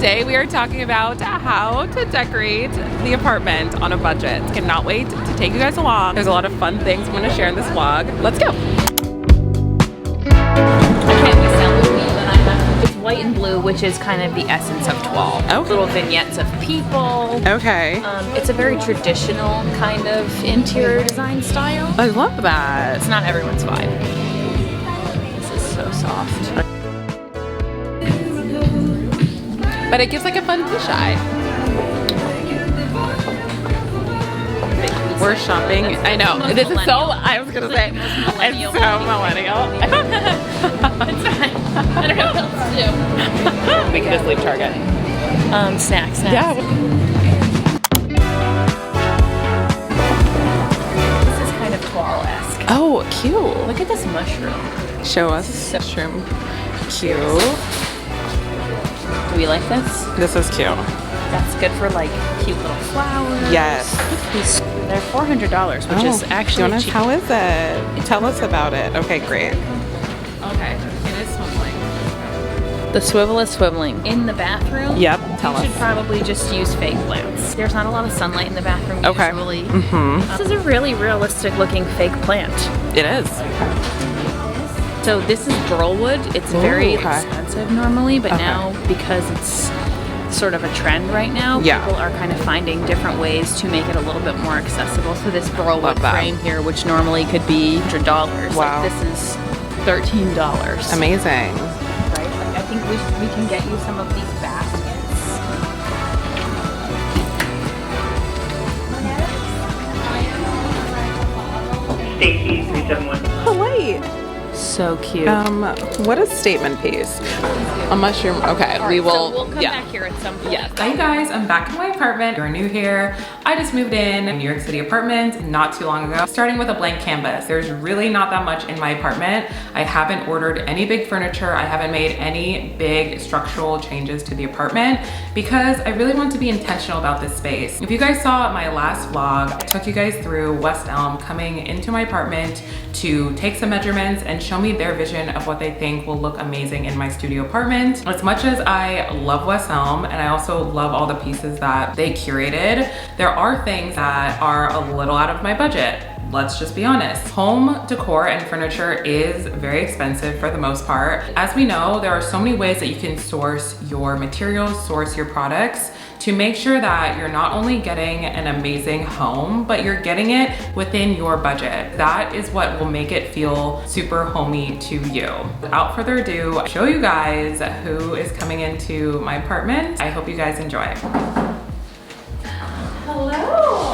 today we are talking about how to decorate the apartment on a budget. Cannot wait to take you guys along. There's a lot of fun things I'm going to share in this vlog. Let's go. White and blue, which is kind of the essence of 12. Okay. Little vignettes of people. Okay. It's a very traditional kind of interior design style. I love that. It's not everyone's vibe. This is so soft. But it gives like a fun fisheye. We're shopping. I know. This is so, I was going to say, it's so millennial. It's fine. I don't know what else to do. We can just leave Target. Snacks. Yeah. This is kind of koala-esque. Oh, cute. Look at this mushroom. Show us mushroom. Cute. Do we like this? This is cute. That's good for like cute little flowers. Yes. They're $400, which is actually Jonas, cheap. how is it? Tell us about it. Okay, great. Okay, it is swiveling. The swivel is swiveling. In the bathroom, Yep, tell us. you should probably just use fake plants. There's not a lot of sunlight in the bathroom usually. Mm-hmm. This is a really realistic looking fake plant. It is. So this is burlwood. It's very expensive normally, but Okay. now because it's sort of a trend right now, people are kind of finding different ways to make it a little bit more accessible. So this burlwood frame here, which normally could be $100, wow. like this is $13. Amazing. Right? Like I think we can get you some of these baskets. Stacy 371. Oh, wait. So cute. What is statement piece? A mushroom. Okay, Right, we will. So we'll come back here at some point. Yes. Hi you guys, I'm back in my apartment. If you're new here, I just moved in a New York City apartment not too long ago. Starting with a blank canvas. There's really not that much in my apartment. I haven't ordered any big furniture. I haven't made any big structural changes to the apartment because I really want to be intentional about this space. If you guys saw my last vlog, I took you guys through West Elm coming into my apartment to take some measurements and show me their vision of what they think will look amazing in my studio apartment. As much as I love West Elm and I also love all the pieces that they curated, there are things that are a little out of my budget. Let's just be honest. Home decor and furniture is very expensive for the most part. As we know, there are so many ways that you can source your materials, source your products to make sure that you're not only getting an amazing home, but you're getting it within your budget. That is what will make it feel super homey to you. Without further ado, I'll show you guys who is coming into my apartment. I hope you guys enjoy. Hello.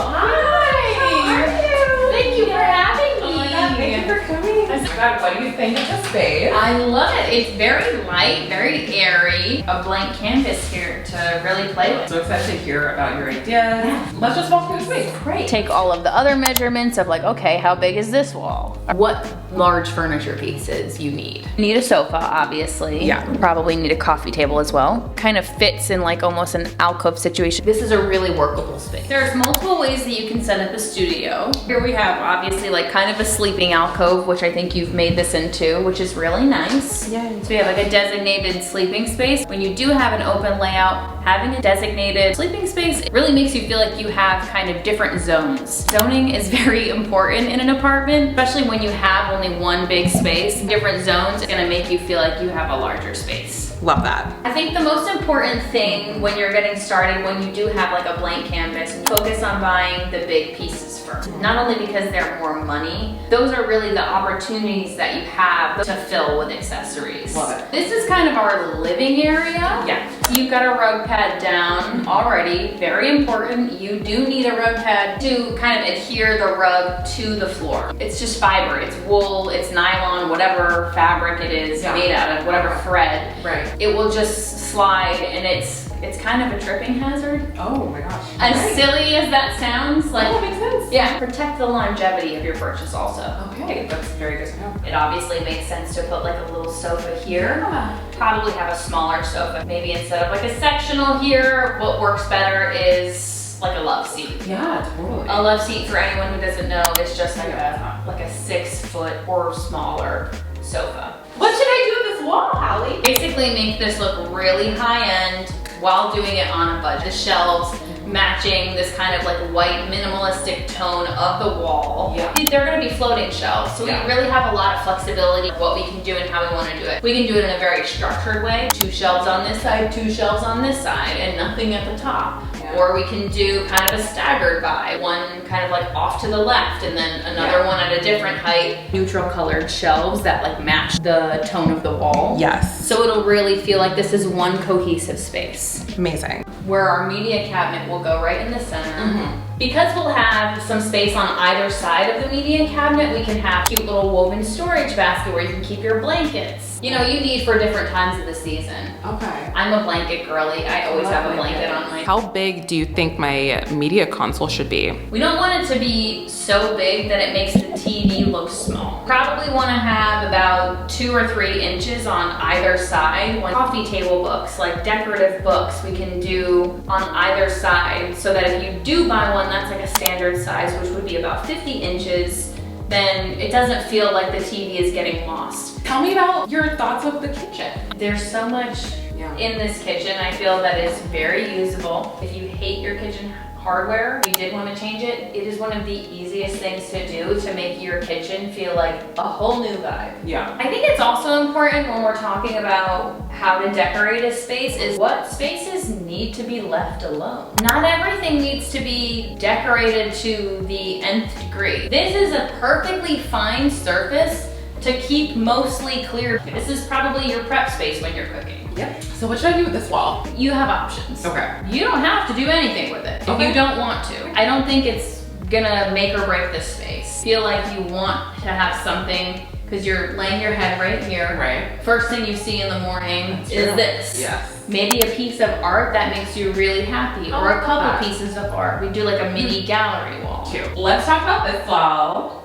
Hi. How are you? Thank you for having me. Oh my God, thank you for coming. Oh my God, what do you think of the space? I love it. It's very light, very airy. A blank canvas here to really play with. So excited to hear about your ideas. Yeah. Let's just walk through the space. Great. Take all of the other measurements of like, okay, how big is this wall? What large furniture pieces you need. You need a sofa, obviously. Yeah. Probably need a coffee table as well. Kind of fits in like almost an alcove situation. This is a really workable space. There's multiple ways that you can set up a studio. Here we have obviously like kind of a sleeping alcove, which I think you've made this into, which is really nice. Yeah. So we have like a designated sleeping space. When you do have an open layout, having a designated sleeping space really makes you feel like you have kind of different zones. Zoning is very important in an apartment, especially when you have only one big space. Different zones is gonna make you feel like you have a larger space. Love that. I think the most important thing when you're getting started, when you do have like a blank canvas, focus on buying the big pieces first. Not only because they're more money, those are really the opportunities that you have to fill with accessories. Love it. This is kind of our living area. Yeah. You've got a rug pad down already, very important. You do need a rug pad to kind of adhere the rug to the floor. It's just fiber, it's wool, it's nylon, whatever fabric it is made out of, whatever thread. Right. It will just slide and it's kind of a tripping hazard. Oh my gosh. As silly as that sounds, like, that makes sense. yeah, protect the longevity of your purchase also. Okay, that's very good to know. It obviously makes sense to put like a little sofa here. Yeah. Probably have a smaller sofa. Maybe instead of like a sectional here, what works better is like a love seat. Yeah, totally. A love seat, for anyone who doesn't know, is just like a 6 foot or smaller sofa. What should I do with this wall, Hallie? Basically make this look really high end, while doing it on a budget. The shelves matching this kind of like white minimalistic tone of the wall. Yeah. They're gonna be floating shelves, so Yeah. we really have a lot of flexibility of what we can do and how we wanna do it. We can do it in a very structured way. 2 shelves on this side, 2 shelves on this side, and nothing at the top. Yeah. Or we can do kind of a staggered buy, one kind of like off to the left and then another one at a different height. Neutral colored shelves that like match the tone of the wall. Yes. So it'll really feel like this is one cohesive space. Amazing. Where our media cabinet will go right in the center. Mm-hmm. Because we'll have some space on either side of the media cabinet, we can have a cute little woven storage basket where you can keep your blankets. You know, you need for different times of the season. Okay. I'm a blanket girly. I always have a blanket on my. How big do you think my media console should be? We don't want it to be so big that it makes the TV look small. Probably want to have about 2 or 3 inches on either side. One coffee table books, like decorative books, we can do on either side so that if you do buy one that's like a standard size, which would be about 50 inches, then it doesn't feel like the TV is getting lost. Tell me about your thoughts of the kitchen. There's so much in this kitchen. I feel that it's very usable. If you hate your kitchen hardware, you did want to change it, it is one of the easiest things to do to make your kitchen feel like a whole new vibe. Yeah. I think it's also important when we're talking about how to decorate a space is what spaces need to be left alone. Not everything needs to be decorated to the nth degree. This is a perfectly fine surface to keep mostly clear. This is probably your prep space when you're cooking. Yep. So what should I do with this wall? You have options. Okay. You don't have to do anything with it if you don't want to. I don't think it's gonna make or break this space. Feel like you want to have something because you're laying your head right here. Right. First thing you see in the morning is this. Yes. Maybe a piece of art that makes you really happy, or a couple pieces of art. We do like a mini gallery wall. Cute. Let's talk about this wall.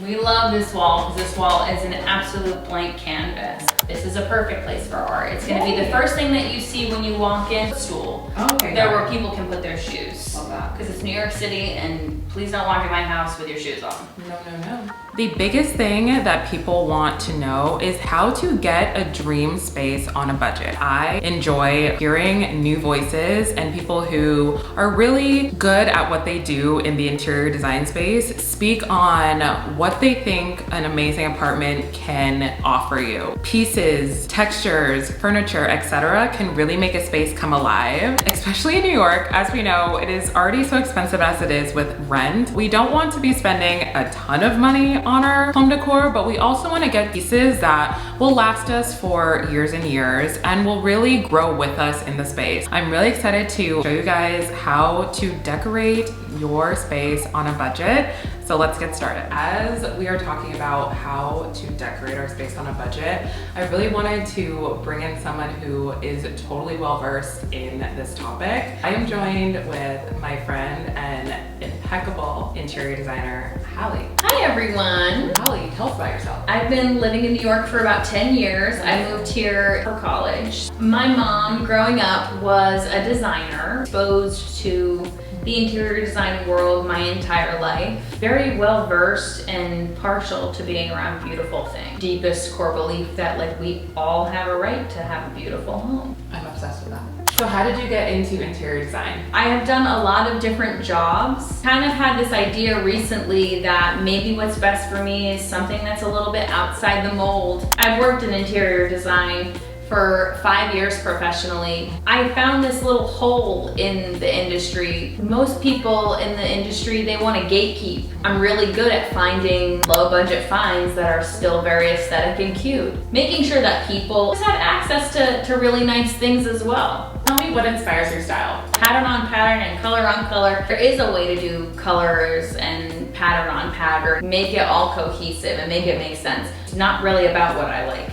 We love this wall because this wall is an absolute blank canvas. This is a perfect place for art. It's gonna be the first thing that you see when you walk in. Stool. Okay. There where people can put their shoes. Love that. Because it's New York City and please don't walk in my house with your shoes on. No, no, no. The biggest thing that people want to know is how to get a dream space on a budget. I enjoy hearing new voices and people who are really good at what they do in the interior design space speak on what they think an amazing apartment can offer you. Pieces, textures, furniture, etc. can really make a space come alive, especially in New York. As we know, it is already so expensive as it is with rent. We don't want to be spending a ton of money on our home decor, but we also want to get pieces that will last us for years and years and will really grow with us in the space. I'm really excited to show you guys how to decorate your space on a budget. So let's get started. As we are talking about how to decorate our space on a budget, I really wanted to bring in someone who is totally well-versed in this topic. I am joined with my friend and impeccable interior designer, Hallie. Hi everyone. Hallie, tell us about yourself. I've been living in New York for about 10 years. I moved here for college. My mom, growing up, was a designer, exposed to the interior design world my entire life. Very well versed and partial to being around beautiful things. Deepest core belief that like we all have a right to have a beautiful home. I'm obsessed with that. So how did you get into interior design? I have done a lot of different jobs. Kind of had this idea recently that maybe what's best for me is something that's a little bit outside the mold. I've worked in interior design for 5 years professionally. I found this little hole in the industry. Most people in the industry, they want to gatekeep. I'm really good at finding low budget finds that are still very aesthetic and cute. Making sure that people just have access to really nice things as well. Tell me what inspires your style. Pattern on pattern and color on color. There is a way to do colors and pattern on pattern. Make it all cohesive and make it make sense. It's not really about what I like.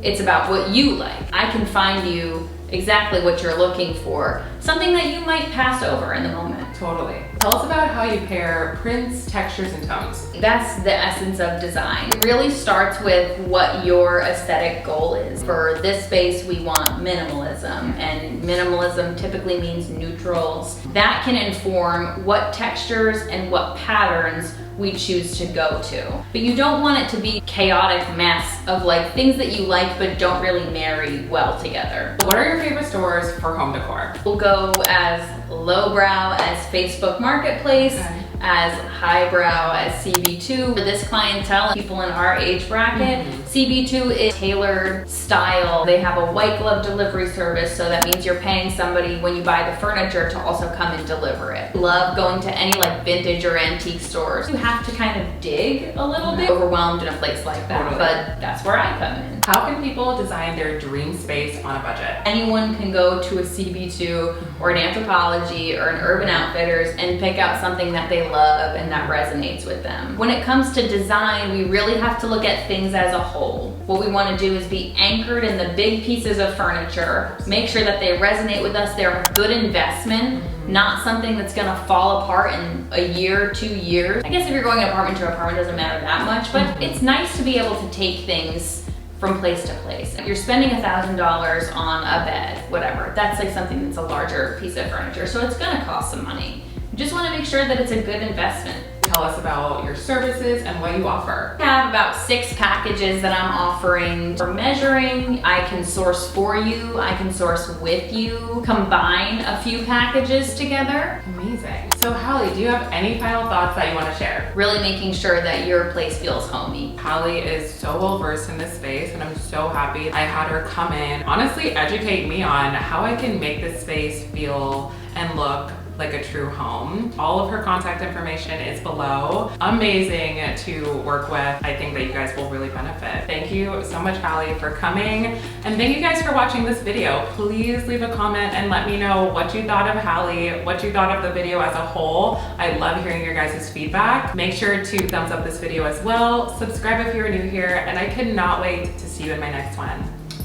It's about what you like. I can find you exactly what you're looking for. Something that you might pass over in the moment. Totally. Tell us about how you pair prints, textures, and tones. That's the essence of design. It really starts with what your aesthetic goal is. For this space, we want minimalism, and minimalism typically means neutrals. That can inform what textures and what patterns we choose to go to. But you don't want it to be chaotic mess of like things that you like but don't really marry well together. What are your favorite stores for home decor? We'll go as lowbrow as Facebook Marketplace, as highbrow as CB2. For this clientele, people in our age bracket, CB2 is tailored style. They have a white glove delivery service, so that means you're paying somebody when you buy the furniture to also come and deliver it. Love going to any like vintage or antique stores. You have to kind of dig a little bit, overwhelmed in a place like that, but that's where I come in. How can people design their dream space on a budget? Anyone can go to a CB2 or an Anthropology or an Urban Outfitters and pick out something that they love and that resonates with them. When it comes to design, we really have to look at things as a whole. What we want to do is be anchored in the big pieces of furniture, make sure that they resonate with us, they're a good investment, not something that's gonna fall apart in a year, 2 years. I guess if you're going apartment to apartment, it doesn't matter that much, but it's nice to be able to take things from place to place. If you're spending $1,000 on a bed, whatever, that's like something that's a larger piece of furniture, so it's gonna cost some money. You just wanna make sure that it's a good investment. Tell us about your services and what you offer. I have about 6 packages that I'm offering. For measuring, I can source for you, I can source with you, combine a few packages together. Amazing. So Hallie, do you have any final thoughts that you want to share? Really making sure that your place feels homey. Hallie is so well versed in this space and I'm so happy I had her come in, honestly educate me on how I can make this space feel and look like a true home. All of her contact information is below. Amazing to work with. I think that you guys will really benefit. Thank you so much, Hallie, for coming. And thank you guys for watching this video. Please leave a comment and let me know what you thought of Hallie, what you thought of the video as a whole. I love hearing your guys' feedback. Make sure to thumbs up this video as well. Subscribe if you're new here, and I cannot wait to see you in my next one.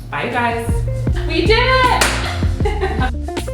Bye, you guys. We did it!